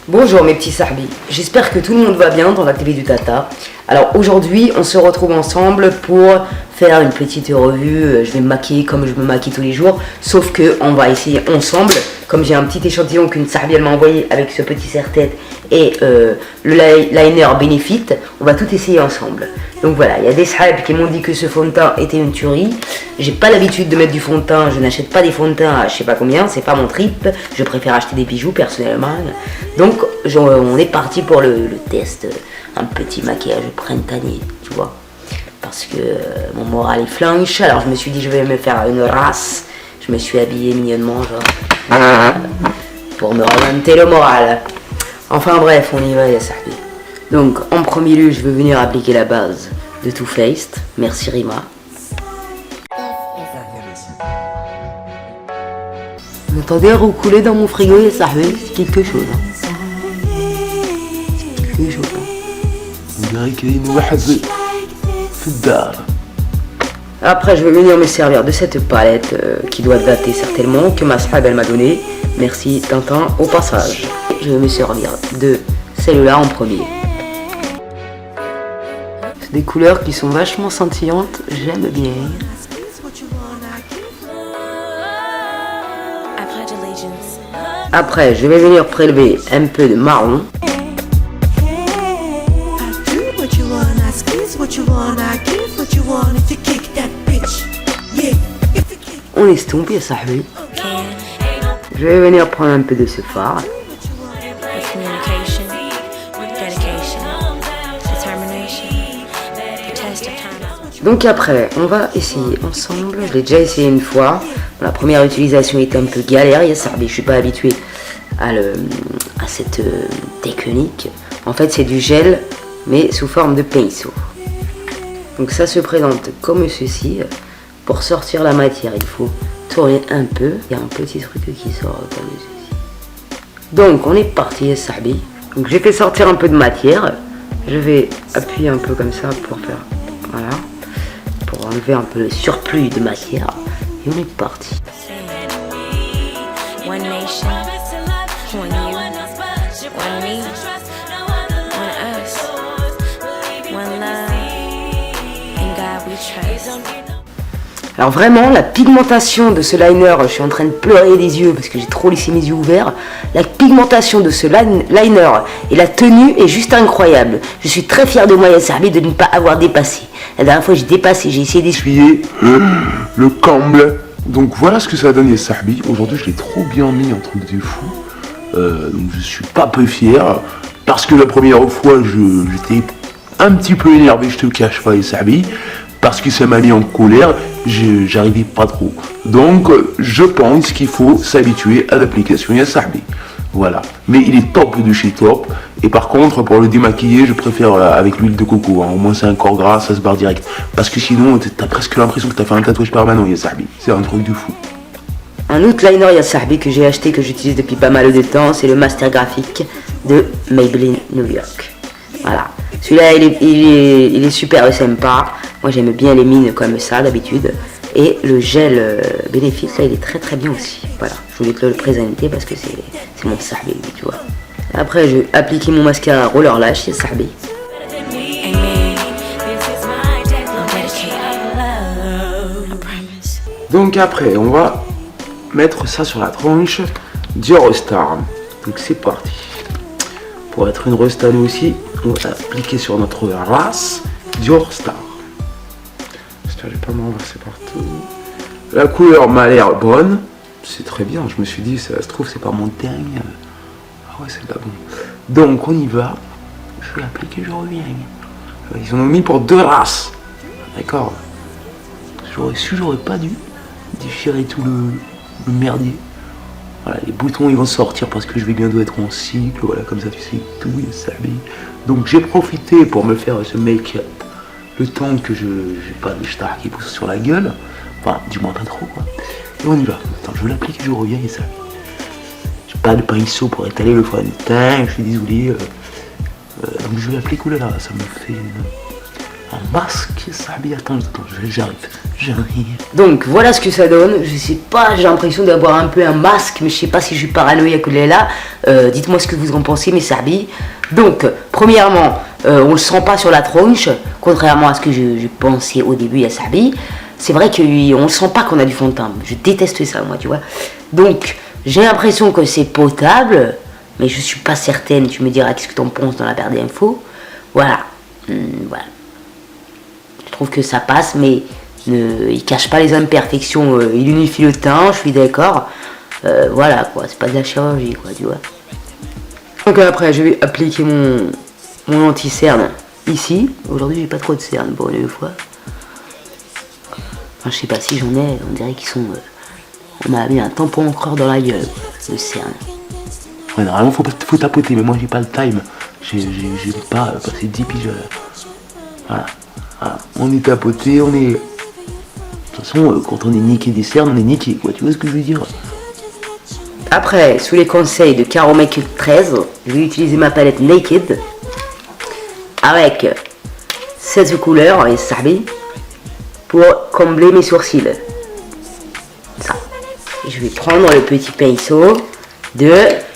Bonjour mes petits sahbis, j'espère que tout le monde va bien dans la TV du Tata. Alors aujourd'hui on se retrouve ensemble pour faire une petite revue. Je vais me maquiller comme je me maquille tous les jours, sauf que on va essayer ensemble, comme j'ai un petit échantillon qu'une sahbi elle m'a envoyé avec ce petit serre-tête et le liner Benefit, on va tout essayer ensemble. Donc voilà, il y a des sahbs qui m'ont dit que ce fond de teint était une tuerie. J'ai pas l'habitude de mettre du fond de teint, je n'achète pas des fonds de teint à je sais pas combien, c'est pas mon trip, je préfère acheter des bijoux personnellement. Donc on est parti pour le test, un petit maquillage printanier, tu vois. Parce que mon moral est flanche, alors je me suis dit je vais me faire une race. Je me suis habillé mignonnement, genre, pour me remonter le moral. Enfin bref, on y va, ya sahbi. Donc en premier lieu, je vais venir appliquer la base de Too Faced. Merci Rima. Vous entendez roucouler dans mon frigo, ya sahbi, c'est quelque chose. C'est quelque chose. On dirait qu'il y a une wahad في الدار. Après, je vais venir me servir de cette palette qui doit dater certainement, que ma sahab elle m'a donnée. Merci Tintin au passage. Je vais me servir de celle-là en premier. C'est des couleurs qui sont vachement scintillantes, j'aime bien. Après, je vais venir prélever un peu de marron. On estompe, ya sahbi. Je vais venir prendre un peu de ce fard. Donc après, on va essayer ensemble. Je l'ai déjà essayé une fois. La première utilisation était un peu galère, ya sahbi. Je suis pas habitué à cette technique. En fait, c'est du gel, mais sous forme de pinceau. Donc ça se présente comme ceci. Pour sortir la matière, il faut tourner un peu. Il y a un petit truc qui sort comme ceci. Donc on est parti, ya sahbi. Donc j'ai fait sortir un peu de matière. Je vais appuyer un peu comme ça pour faire, voilà, pour enlever un peu le surplus de matière. Et on est parti. One nation, one you, one me, one us, one love, in God we trust. Alors vraiment, la pigmentation de ce liner, je suis en train de pleurer des yeux parce que j'ai trop laissé mes yeux ouverts. La pigmentation de ce liner et la tenue est juste incroyable. Je suis très fier de moi, ya sahbi, de ne pas avoir dépassé. La dernière fois, j'ai dépassé, j'ai essayé d'essuyer Le comble. Donc voilà ce que ça donne, ya sahbi. Aujourd'hui, je l'ai trop bien mis, un truc de fou. Donc je suis pas peu fier. Parce que la première fois, j'étais un petit peu énervé, je te cache pas, ya sahbi. Parce que ça m'a mis en colère, j'arrivais pas trop. Donc, je pense qu'il faut s'habituer à l'application, ya sahbi. Voilà. Mais il est top de chez top. Et par contre, pour le démaquiller, je préfère avec l'huile de coco. Hein. Au moins, c'est un corps gras, ça se barre direct. Parce que sinon, t'as presque l'impression que t'as fait un tatouage permanent, ya sahbi. C'est un truc de fou. un autre liner, ya sahbi, que j'ai acheté, que j'utilise depuis pas mal de temps. C'est le Master Graphique de Maybelline New York. Voilà. Celui-là, il est super sympa. Moi, j'aime bien les mines comme ça, d'habitude. Et le gel Benefit, là, il est très très bien aussi. Voilà, je voulais te le présenter parce que c'est mon sahbi, tu vois. Après, je vais appliquer mon mascara Roller Lash, ya sahbi. Donc après, on va mettre ça sur la tronche d'Eurostar. Donc c'est parti. Pour être une restane aussi, on va appliquer sur notre race d'Eurostar. J'espère que je vais pas m'enverser partout. La couleur m'a l'air bonne. C'est très bien, je me suis dit, ça se trouve, c'est pas mon dingue. Ah ouais, c'est de la bonne. Donc on y va. Je vais l'appliquer, je reviens. Ils en ont mis pour 2 races. D'accord. J'aurais su, j'aurais pas dû déchirer tout le merdier. Voilà, les boutons ils vont sortir parce que je vais bientôt être en cycle, voilà, comme ça tu sais tout, ya sahbi. Donc j'ai profité pour me faire ce make-up le temps que j'ai pas de star qui pousse sur la gueule, enfin du moins pas trop quoi. Et on y va. Attends, je l'applique et je reviens, ya sahbi. J'ai pas de pinceau pour étaler le fond de teint, je suis désolé. Donc je l'applique, oulala, ça me fait un masque, Sabi. Attends, j'arrive. Donc voilà ce que ça donne. Je sais pas, j'ai l'impression d'avoir un peu un masque, mais je sais pas si je suis paranoïaque ou là. Dites-moi ce que vous en pensez, mes Sabi. Donc, premièrement, on le sent pas sur la tronche, contrairement à ce que je pensais au début à Sabi. C'est vrai qu'on ne sent pas qu'on a du fond de teint. Je déteste ça, moi, tu vois. Donc, j'ai l'impression que c'est potable, mais je suis pas certaine. Tu me diras qu'est-ce que tu en penses dans la barre d'infos. Voilà. Voilà. Je trouve que ça passe, mais il cache pas les imperfections. Il unifie le teint, je suis d'accord. Voilà, quoi. C'est pas de la chirurgie, quoi, tu vois. Donc après, je vais appliquer mon anti-cerne ici. Aujourd'hui, j'ai pas trop de cerne, pour une fois. Enfin, je sais pas si j'en ai, on dirait qu'ils sont... on m'a mis un tampon encore dans la gueule, le cerne. Ouais, normalement, faut tapoter, mais moi, j'ai pas le time. J'ai pas passé 10 piges. Voilà. On est tapoté, on est... De toute façon, quand on est niqué des cernes, on est niqué, quoi. Tu vois ce que je veux dire? Après, sous les conseils de Caro Make 13, je vais utiliser ma palette Naked avec 16 couleurs et Sabi pour combler mes sourcils. Ça. Et je vais prendre le petit pinceau de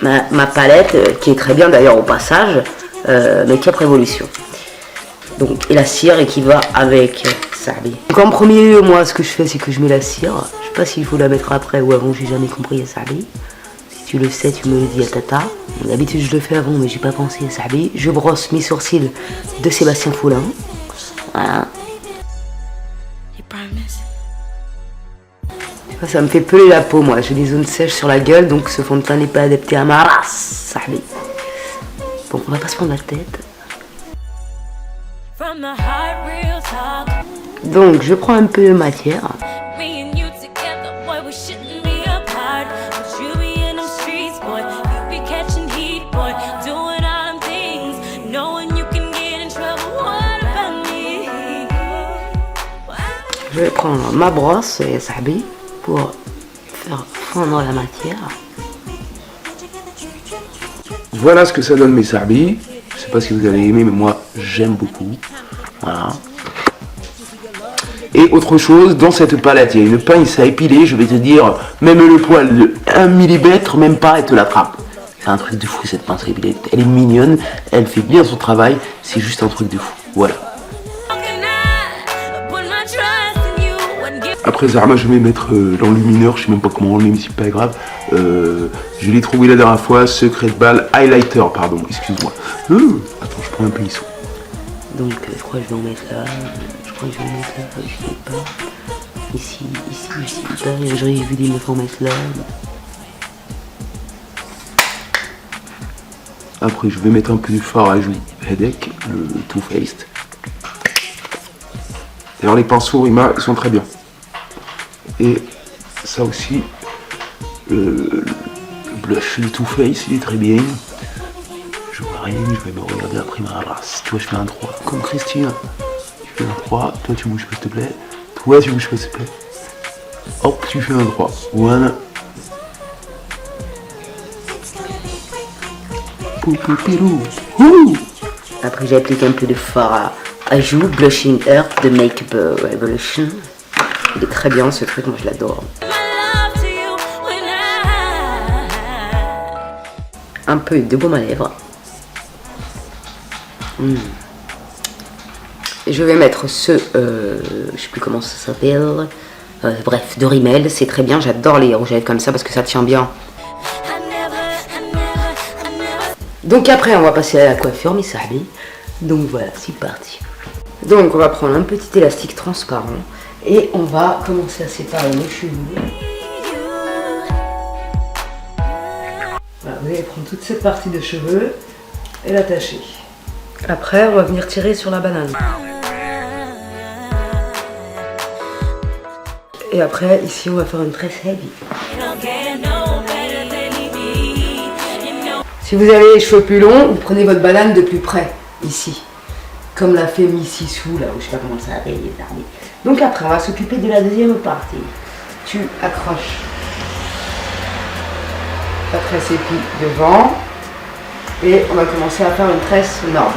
ma palette, qui est très bien d'ailleurs au passage, Make-up Revolution. Donc, et la cire qui va avec Sabi. Donc en premier lieu, moi ce que je fais, c'est que je mets la cire. Je sais pas s'il faut la mettre après ou avant, j'ai jamais compris à Sabi. Si tu le sais, tu me le dis à Tata. D'habitude je le fais avant, mais j'ai pas pensé à Sabi. Je brosse mes sourcils de Sébastien Foulin. Voilà. Ça me fait peler la peau, moi. J'ai des zones sèches sur la gueule, donc ce fond de teint n'est pas adapté à ma race. Sabi. Bon, on va pas se prendre la tête. Donc, je prends un peu de matière. Je vais prendre ma brosse et Sabi pour faire fondre la matière. Voilà ce que ça donne, mes Sabi. Je sais pas si vous avez aimé, mais moi, j'aime beaucoup. Voilà. Et autre chose, dans cette palette, il y a une pince à épiler, je vais te dire, même le poil de 1 mm, même pas, elle te l'attrape. C'est un truc de fou, cette pince à épiler. Elle est mignonne, elle fait bien son travail, c'est juste un truc de fou. Voilà. Après Zarma, je vais mettre l'enlumineur, je sais même pas comment enlever, mais c'est pas grave. Je l'ai trouvé la dernière fois, Secret Ball Highlighter, pardon, excuse-moi. Attends, je prends un pinceau. Donc je crois que je vais en mettre là, je crois que je vais en mettre là, je sais pas. Ici, là, j'aurais vu des meufs en mettre là. Après, je vais mettre un peu de fard à joues Headache, le Too Faced. D'ailleurs, les pinceaux Rima, ils sont très bien. Et ça aussi, le blush de Too Faced, il est très bien. Je vois rien, je vais me regarder après ma race. Tu vois, je fais un 3, comme Christine. Tu fais un 3, toi tu bouges pas s'il te plaît. Toi tu bouges pas s'il te plaît. Hop, tu fais un 3. Voilà. Après j'ai appliqué un peu de fard à joues, Blushing Earth de Make-up Revolution. Il est très bien ce truc, moi je l'adore. Un peu de baume à lèvres. Je vais mettre ce, je sais plus comment ça s'appelle, bref, de Rimmel, c'est très bien, j'adore les rouges à lèvres comme ça parce que ça tient bien. Donc après on va passer à la coiffure, mes Sabi. Donc voilà, c'est parti. Donc on va prendre un petit élastique transparent et on va commencer à séparer nos cheveux. Voilà, vous allez prendre toute cette partie de cheveux et l'attacher. Après, on va venir tirer sur la banane. Et après, ici, on va faire une tresse heavy. Si vous avez les cheveux plus longs, vous prenez votre banane de plus près, ici. Comme l'a fait Missy Sou, là, où je sais pas comment ça s'appelle, les armées. Donc après, on va s'occuper de la deuxième partie. Tu accroches ta tresse épi devant. Et on va commencer à faire une tresse normale.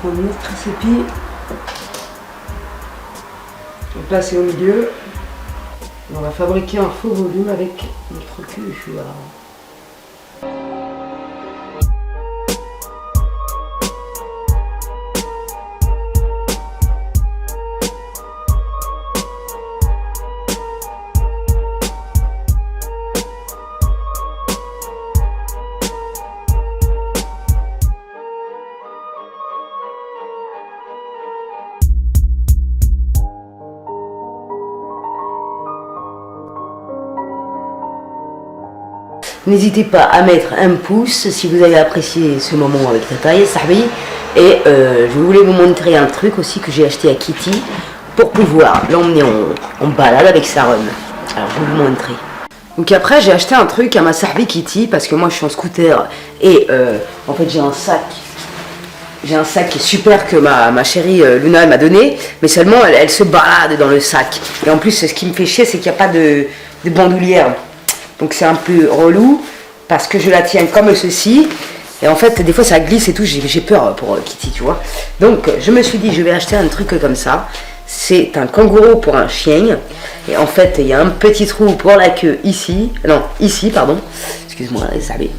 prendre notre recipe. On va placer au milieu. On va fabriquer un faux volume avec notre cul de chou. N'hésitez pas à mettre un pouce si vous avez apprécié ce moment avec Tata et Sahbi. Et je voulais vous montrer un truc aussi que j'ai acheté à Kitty pour pouvoir l'emmener en balade avec sa run. Alors je vais vous montrer. Donc après j'ai acheté un truc à ma Sahbi Kitty parce que moi je suis en scooter et en fait j'ai un sac. J'ai un sac qui est super que ma chérie Luna m'a donné, mais seulement elle se balade dans le sac. Et en plus ce qui me fait chier c'est qu'il n'y a pas de bandoulière. Donc c'est un peu relou parce que je la tiens comme ceci et en fait des fois ça glisse et tout, j'ai peur pour Kitty, tu vois. Donc je me suis dit je vais acheter un truc comme ça. C'est un kangourou pour un chien et en fait il y a un petit trou pour la queue ici, non ici pardon, excuse-moi,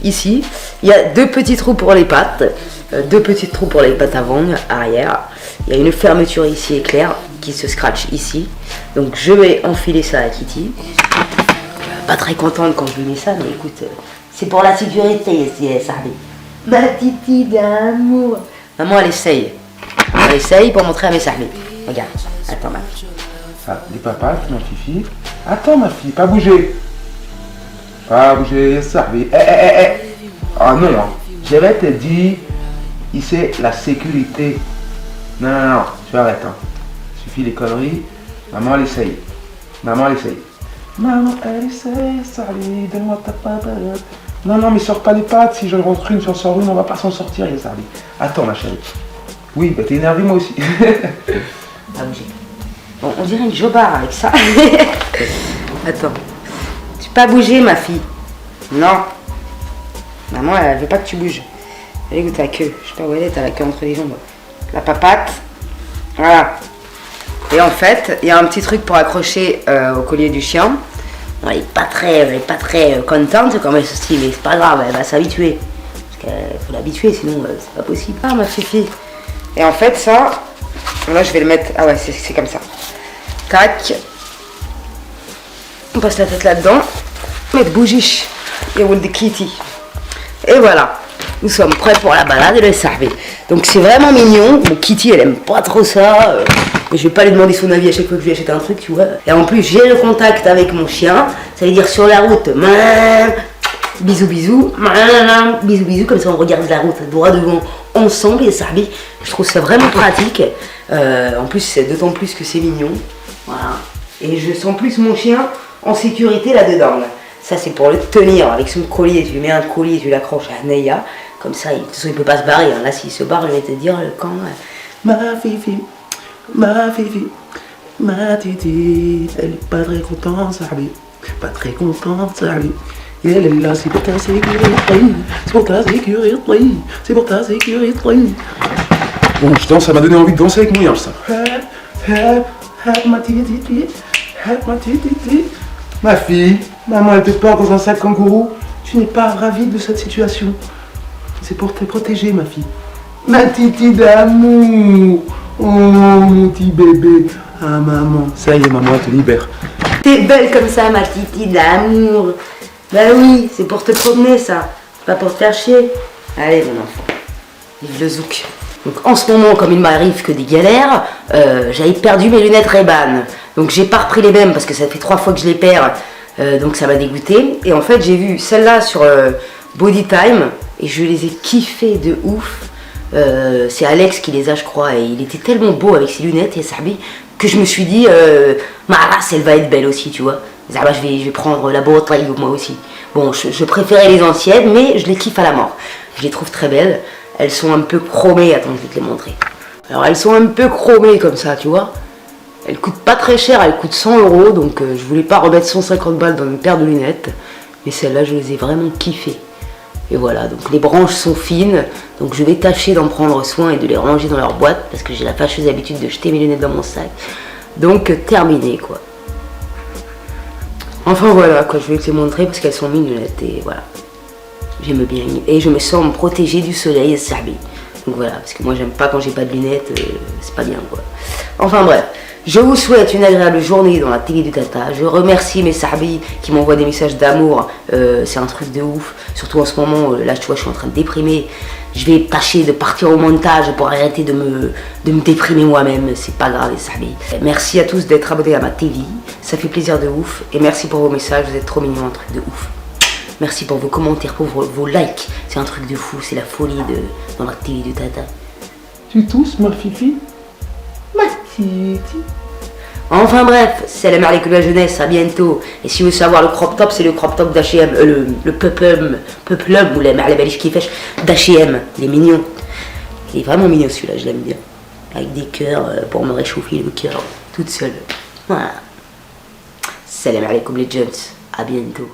ici. Il y a deux petits trous pour les pattes, deux petits trous pour les pattes avant, arrière. Il y a une fermeture ici éclair qui se scratch ici. Donc je vais enfiler ça à Kitty. Pas très contente quand je lui mets ça, mais écoute, c'est pour la sécurité, ça. Ma titi d'amour. Maman, elle essaye. Elle essaye pour montrer à mes sahbis. Regarde, attends ma fille. Ah, les papas, ma fifi. Attends ma fille, pas bouger. Pas bouger, Sahbi. Ah non, hein. Je vais te dire, ici, la sécurité. Non, tu arrêtes. Hein. Suffit les conneries. Maman, elle essaye. Maman, elle essaye. Maman, elle essaye, Sahbi, donne-moi ta patate. Non, mais sors pas les pattes. Si je rentre une, si on sort une, on va pas s'en sortir, Sahbi. Attends, ma chérie. Oui, bah t'es énervé, moi aussi. Pas bouger. Bon, on dirait une jobard avec ça. Attends. Tu pas bouger, ma fille. Non. Maman, elle veut pas que tu bouges. Elle écoute ta queue. Je sais pas où elle est, t'as la queue entre les jambes. La papate. Voilà. Et en fait, il y a un petit truc pour accrocher au collier du chien. Bon, elle est pas très contente comme elle se dit, mais c'est pas grave, elle va s'habituer. Parce qu'il faut l'habituer, sinon c'est pas possible. Ah, ma fifi. Et en fait, ça, là je vais le mettre. Ah ouais, c'est comme ça. Tac. On passe la tête là-dedans. Mettre bougiche et roule de Kitty. Et voilà. Nous sommes prêts pour la balade et le Sahbi. Donc c'est vraiment mignon. Bon, Kitty, elle aime pas trop ça. Mais je vais pas lui demander son avis à chaque fois que je lui achète un truc, tu vois. Et en plus, j'ai le contact avec mon chien. Ça veut dire sur la route. Bisous, bisous. Bisous, bisous. Comme ça, on regarde la route droit devant ensemble. Et Sahbi, je trouve ça vraiment pratique. En plus, c'est d'autant plus que c'est mignon. Voilà. Et je sens plus mon chien en sécurité là-dedans. Ça, c'est pour le tenir avec son collier. Tu lui mets un collier, tu l'accroches à Neya. Comme ça, de toute façon, il peut pas se barrer. Là, s'il se barre, je vais te dire quand. Ma fifi, ma titi, elle est pas très contente, Sahbi. Pas très contente, Sahbi. Et elle est là, c'est pour ta sécurité. C'est pour ta sécurité. C'est pour ta sécurité. Bon, putain, ça m'a donné envie de danser avec moi, ça. Help, ma titi. Help, ma titi. Ma fille, maman, elle te porte dans un sac kangourou. Tu n'es pas ravie de cette situation. C'est pour te protéger, ma fille. Ma titi d'amour. Oh, mon petit bébé. Ah, maman. Ça y est, maman, elle te libère. T'es belle comme ça, ma titi d'amour. Bah oui, c'est pour te promener, ça. Pas pour te faire chier. Allez, mon enfant. Vive le zouk. Donc en ce moment, comme il m'arrive que des galères, j'avais perdu mes lunettes Ray-Ban. Donc j'ai pas repris les mêmes parce que ça fait 3 fois que je les perds. Donc ça m'a dégoûté. Et en fait, j'ai vu celle-là sur Body Time et je les ai kiffées de ouf. C'est Alex qui les a, je crois, et il était tellement beau avec ses lunettes et Sahbi que je me suis dit, ma race, elle va être belle aussi, tu vois. Zaba, je vais prendre la Body Time moi aussi. Bon, je préférais les anciennes, mais je les kiffe à la mort. Je les trouve très belles. Elles sont un peu chromées, attends, je vais te les montrer. Alors elles sont un peu chromées comme ça, tu vois. Elles coûtent pas très cher, elles coûtent 100 €, donc je voulais pas remettre 150 balles dans une paire de lunettes. Mais celles-là, je les ai vraiment kiffées. Et voilà, donc les branches sont fines, donc je vais tâcher d'en prendre soin et de les ranger dans leur boîte, parce que j'ai la fâcheuse habitude de jeter mes lunettes dans mon sac. Donc terminé quoi. Enfin voilà quoi, je vais te les montrer parce qu'elles sont mes lunettes et voilà. J'aime bien et je me sens protégée du soleil, Sahbi. Donc voilà, parce que moi j'aime pas quand j'ai pas de lunettes, c'est pas bien quoi. Enfin bref. Je vous souhaite une agréable journée dans la télé du Tata. Je remercie mes sahbis qui m'envoient des messages d'amour. C'est un truc de ouf. Surtout en ce moment, là tu vois, je suis en train de déprimer. Je vais tâcher de partir au montage pour arrêter de me déprimer moi-même. C'est pas grave les sahbis. Merci à tous d'être abonnés à ma télé. Ça fait plaisir de ouf. Et merci pour vos messages, vous êtes trop mignons, un truc de ouf. Merci pour vos commentaires, pour vos likes. C'est un truc de fou, c'est la folie dans la télé du Tata. Tu tousses ma fifi? Enfin bref, salam alaikum la jeunesse, à bientôt. Et si vous voulez savoir le crop top, c'est le crop top d'H&M, le peplum ou la baliche qui fait d'H&M, il est mignon. Il est vraiment mignon celui-là, je l'aime bien. Avec des cœurs pour me réchauffer le cœur, toute seule. Voilà. Salam alaikum les jeunes, à bientôt.